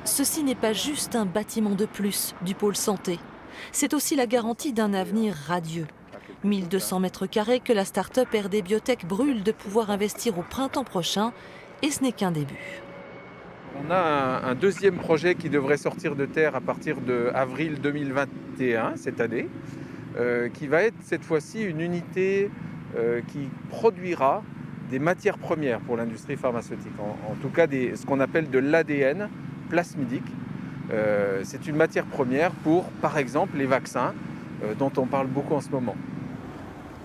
Ceci n'est pas juste un bâtiment de plus du pôle santé. C'est aussi la garantie d'un avenir radieux. 1200 mètres carrés que la start-up RD Biotech brûle de pouvoir investir au printemps prochain, et ce n'est qu'un début. On a un deuxième projet qui devrait sortir de terre à partir de avril 2021, cette année, qui va être cette fois-ci une unité qui produira des matières premières pour l'industrie pharmaceutique, en tout cas ce qu'on appelle de l'ADN plasmidique. C'est une matière première pour, par exemple, les vaccins dont on parle beaucoup en ce moment.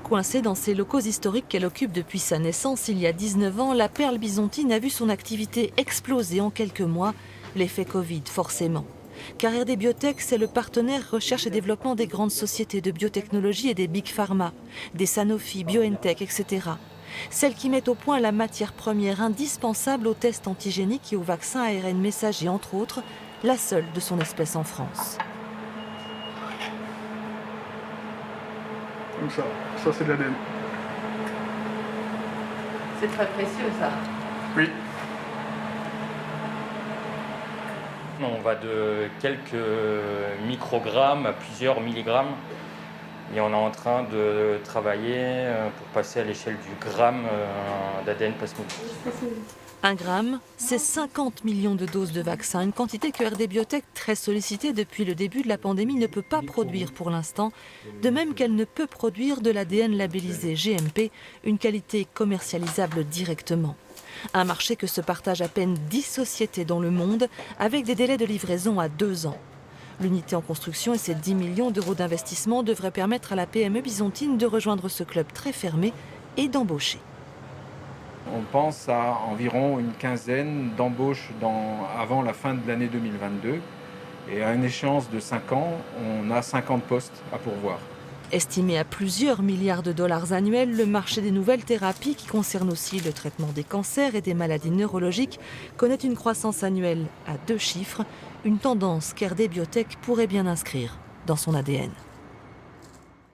Coincée dans ces locaux historiques qu'elle occupe depuis sa naissance il y a 19 ans, la perle bisontine a vu son activité exploser en quelques mois, l'effet Covid forcément. Car RD Biotech, c'est le partenaire recherche et développement des grandes sociétés de biotechnologie et des big pharma, des Sanofi, BioNTech, etc. Celles qui mettent au point la matière première indispensable aux tests antigéniques et aux vaccins ARN messager, entre autres, la seule de son espèce en France. Comme ça c'est de l'ADN. C'est très précieux ça. Oui. On va de quelques microgrammes à plusieurs milligrammes. Et on est en train de travailler pour passer à l'échelle du gramme d'ADN plasmidique. 1 gramme, c'est 50 millions de doses de vaccins, une quantité que RD Biotech, très sollicitée depuis le début de la pandémie, ne peut pas produire pour l'instant, de même qu'elle ne peut produire de l'ADN labellisé GMP, une qualité commercialisable directement. Un marché que se partagent à peine 10 sociétés dans le monde, avec des délais de livraison à 2 ans. L'unité en construction et ses 10 millions d'euros d'investissement devraient permettre à la PME bisontine de rejoindre ce club très fermé et d'embaucher. On pense à environ une quinzaine d'embauches avant la fin de l'année 2022. Et à une échéance de 5 ans, on a 50 postes à pourvoir. Estimé à plusieurs milliards de dollars annuels, le marché des nouvelles thérapies, qui concerne aussi le traitement des cancers et des maladies neurologiques, connaît une croissance annuelle à 2 chiffres, une tendance qu'RD Biotech pourrait bien inscrire dans son ADN.